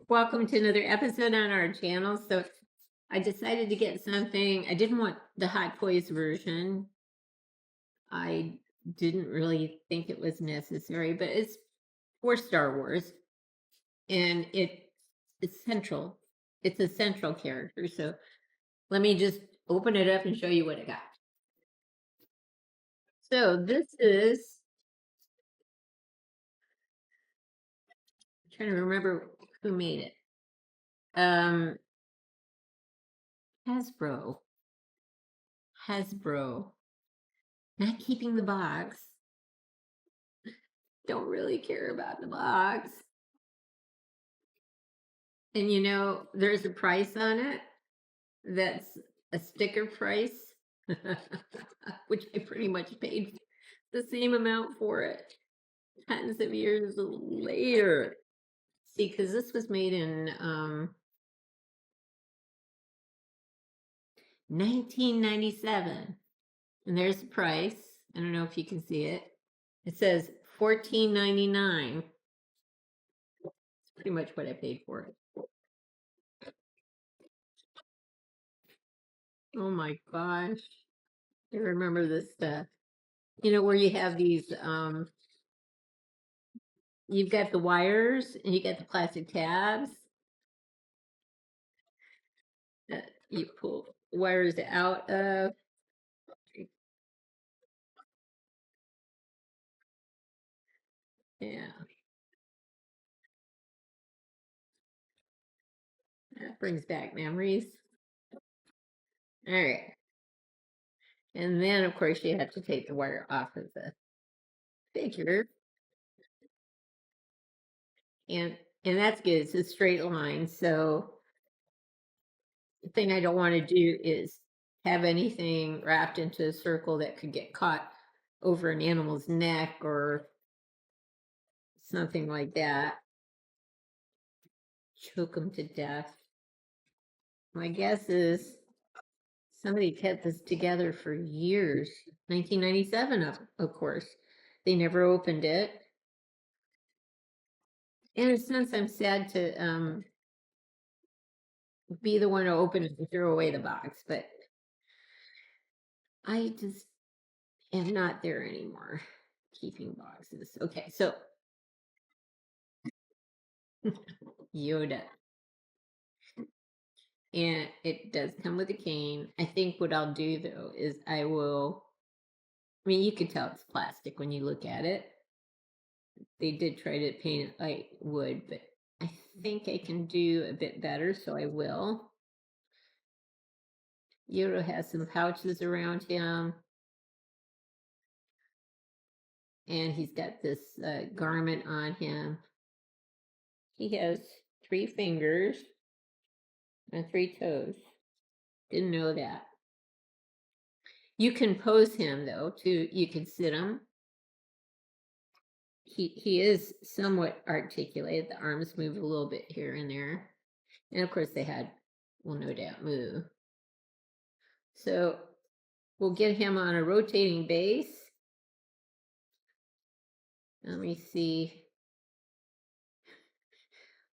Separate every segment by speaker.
Speaker 1: Welcome to another episode on our channel. So I decided to get something. I didn't want the Hot Toys version. I didn't really think it was necessary, but it's for Star Wars, and it's central. It's a central character. So let me just open it up and show you what I got. So this is, I'm trying to remember who made it. Hasbro. Hasbro. Not keeping the box. Don't really care about the box. And you know, there's a price on it that's a sticker price, which I pretty much paid the same amount for it tons of years later. See, because this was made in 1997. And there's the price. I don't know if you can see it. It says $14.99. It's pretty much what I paid for it. Oh my gosh. I remember this stuff. You know, where you have these, you've got the wires and you got the plastic tabs that you pull wires out of. Yeah, that brings back memories. All right. And then, of course, you have to take the wire off of the figure. And and that's good. It's a straight line. So the thing I don't want to do is have anything wrapped into a circle that could get caught over an animal's neck or something like that. Choke them to death. My guess is somebody kept this together for years. 1997, of course. They never opened it. In a sense, I'm sad to be the one to open it and throw away the box, but I just am not there anymore. Keeping boxes. Okay, so Yoda. And it does come with a cane. I think what I'll do though is I mean, you could tell it's plastic when you look at it. They did try to paint it like wood, but I think I can do a bit better, so I will. Yoda has some pouches around him. And he's got this garment on him. He has 3 fingers and 3 toes. Didn't know that. You can pose him though, too. You can sit him. He is somewhat articulated. The arms move a little bit here and there. And of course they will no doubt move. So we'll get him on a rotating base. Let me see.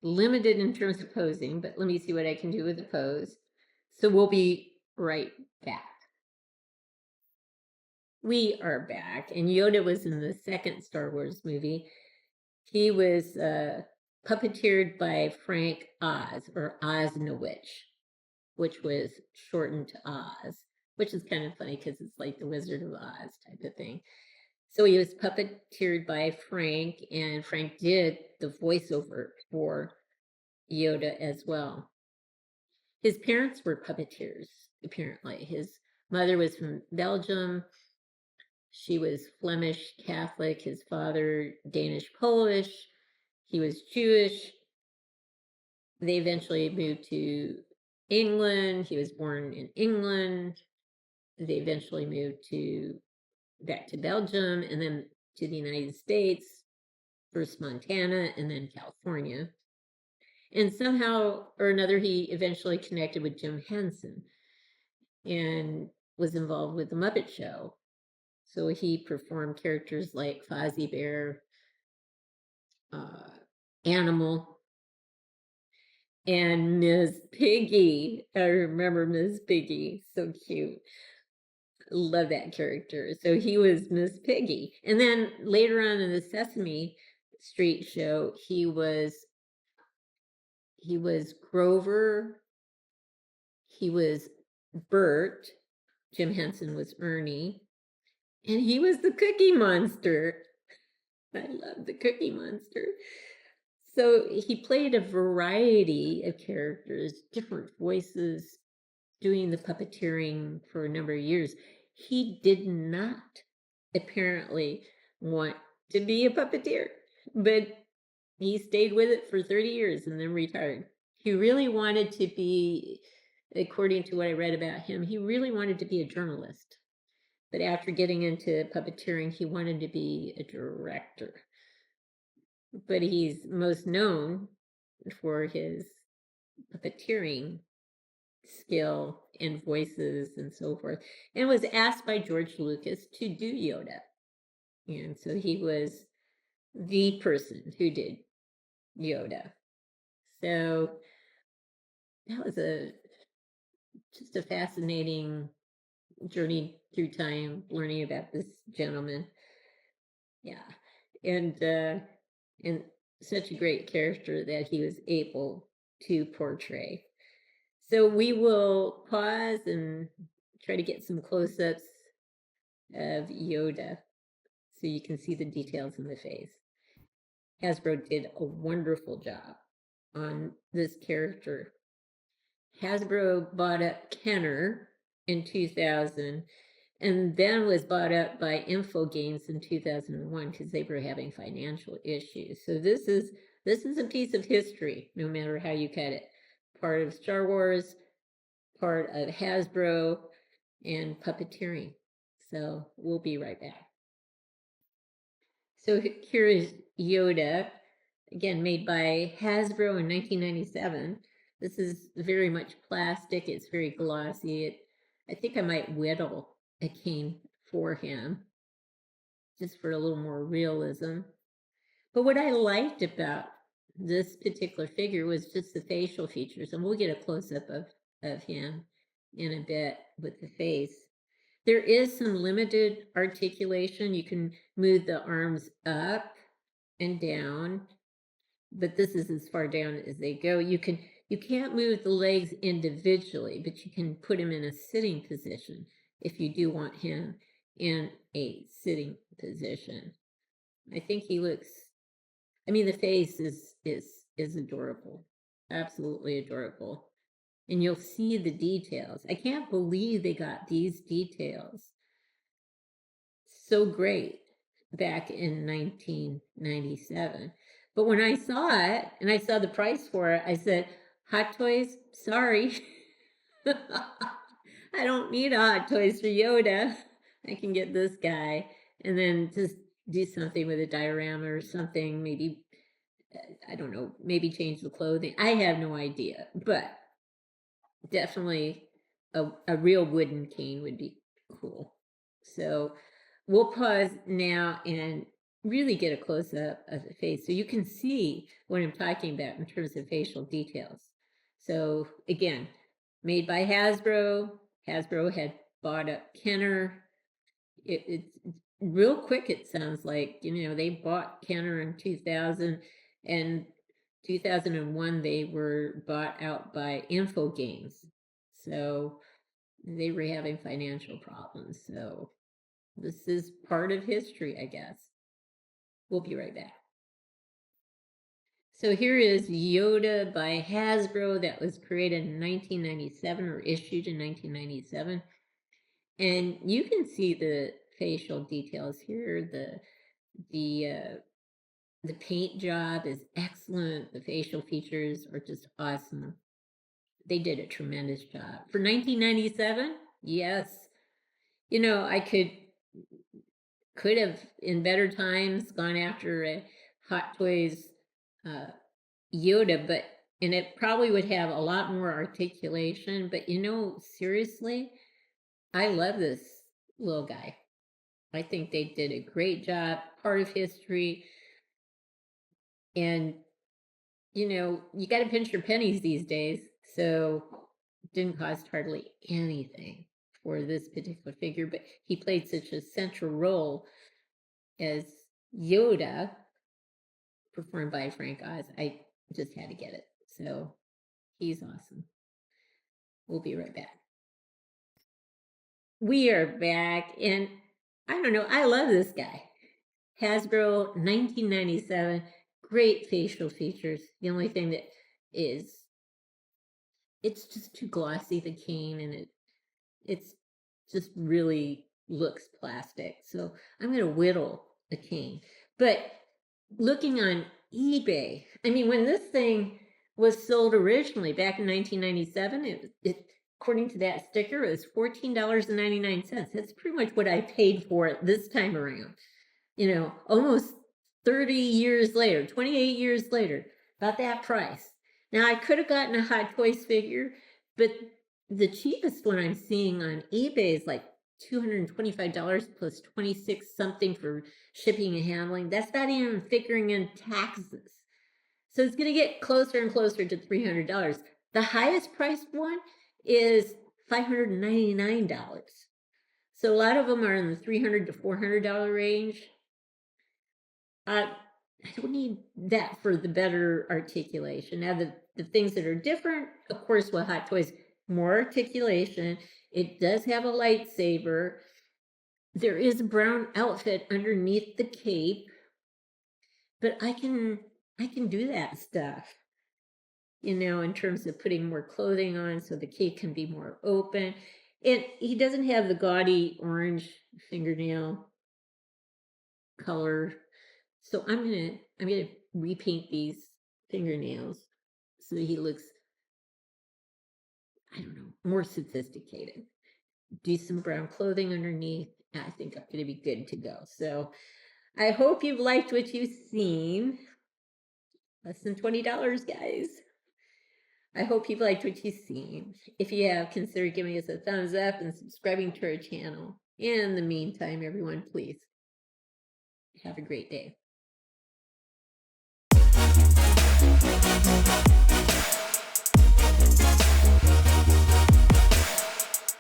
Speaker 1: Limited in terms of posing, but let me see what I can do with the pose. So we'll be right back. We are back, and Yoda was in the second Star Wars movie. He was puppeteered by Frank Oz, or Oznowicz, which was shortened to Oz, which is kind of funny because it's like the Wizard of Oz type of thing. So he was puppeteered by Frank, and Frank did the voiceover for Yoda as well. His parents were puppeteers, apparently. His mother was from Belgium. She was Flemish Catholic. His father, Danish Polish. He was Jewish. They eventually moved to England. He was born in England. They eventually moved back to Belgium and then to the United States, first Montana and then California. And somehow or another, he eventually connected with Jim Henson and was involved with the Muppet Show. So he performed characters like Fozzie Bear, Animal, And Miss Piggy. I remember Miss Piggy. So cute. Love that character. So he was Miss Piggy. And then later on in the Sesame Street show, he was Grover, he was Bert, Jim Henson was Ernie, and he was the Cookie Monster. I love the Cookie Monster. So he played a variety of characters, different voices, doing the puppeteering for a number of years. He did not apparently want to be a puppeteer, but he stayed with it for 30 years and then retired. He really wanted to be, according to what I read about him, he really wanted to be a journalist. But after getting into puppeteering, he wanted to be a director. But he's most known for his puppeteering skill and voices and so forth, and was asked by George Lucas to do Yoda. And so he was the person who did Yoda. So that was just a fascinating journey through time, learning about this gentleman. Yeah, and such a great character that he was able to portray. So we will pause and try to get some close-ups of Yoda so you can see the details in the face. Hasbro did a wonderful job on this character. Hasbro bought up Kenner in 2000 and then was bought up by Info Games in 2001 because they were having financial issues. So this is a piece of history, no matter how you cut it. Part of Star Wars, part of Hasbro, and puppeteering. So we'll be right back. So here is Yoda, again made by Hasbro in 1997. This is very much plastic. It's very glossy. I think I might whittle a cane for him just for a little more realism. But what I liked about this particular figure was just the facial features, and we'll get a close-up of him in a bit with the face. There is some limited articulation. You can move the arms up and down, but this is as far down as they go. You can't move the legs individually, but you can put him in a sitting position if you do want him in a sitting position. I think he looks, I mean, the face is adorable, absolutely adorable. And you'll see the details. I can't believe they got these details so great back in 1997. But when I saw it and I saw the price for it, I said, Hot Toys, sorry. I don't need a Hot Toys for Yoda. I can get this guy and then just do something with a diorama or something, maybe, I don't know, maybe change the clothing. I have no idea, but definitely a real wooden cane would be cool. So we'll pause now and really get a close-up of the face so you can see what I'm talking about in terms of facial details. So again, made by Hasbro. Hasbro had bought up Kenner. It's real quick, it sounds like. You know, they bought Kenner in 2000, and 2001 they were bought out by Info Games. So they were having financial problems. So this is part of history, I guess. We'll be right back. So here is Yoda by Hasbro that was created in 1997 or issued in 1997. And you can see the facial details here. The paint job is excellent. The facial features are just awesome. They did a tremendous job. For 1997, yes. You know, I could have in better times gone after a Hot Toys Yoda, but and it probably would have a lot more articulation. But you know, seriously, I love this little guy. I think they did a great job, part of history, and you got to pinch your pennies these days. So it didn't cost hardly anything for this particular figure, but he played such a central role as Yoda, performed by Frank Oz. I just had to get it. So he's awesome. We'll be right back. We are back, and I don't know, I love this guy. Hasbro, 1997, great facial features. The only thing that is, it's just too glossy, the cane, and it's just really looks plastic. So I'm going to whittle a cane. But looking on eBay, I mean, when this thing was sold originally back in 1997, it according to that sticker, it was $14.99. That's pretty much what I paid for it this time around. Almost 30 years later, 28 years later, about that price. Now, I could have gotten a Hot Toys figure, but the cheapest one I'm seeing on eBay is like $225 plus 26 something for shipping and handling. That's not even figuring in taxes. So it's going to get closer and closer to $300. The highest priced one is $599. So a lot of them are in the $300 to $400 range. I don't need that for the better articulation. Now, the things that are different, of course, with Hot Toys, more articulation. It does have a lightsaber. There is a brown outfit underneath the cape, but I can do that stuff, in terms of putting more clothing on so the cape can be more open. And he doesn't have the gaudy orange fingernail color. So I'm gonna repaint these fingernails so that he looks, I don't know, more sophisticated. Do some brown clothing underneath. I think I'm gonna be good to go. So I hope you've liked what you've seen. Less than $20, guys. I hope you've liked what you've seen. If you have, consider giving us a thumbs up and subscribing to our channel. In the meantime, everyone, please have a great day.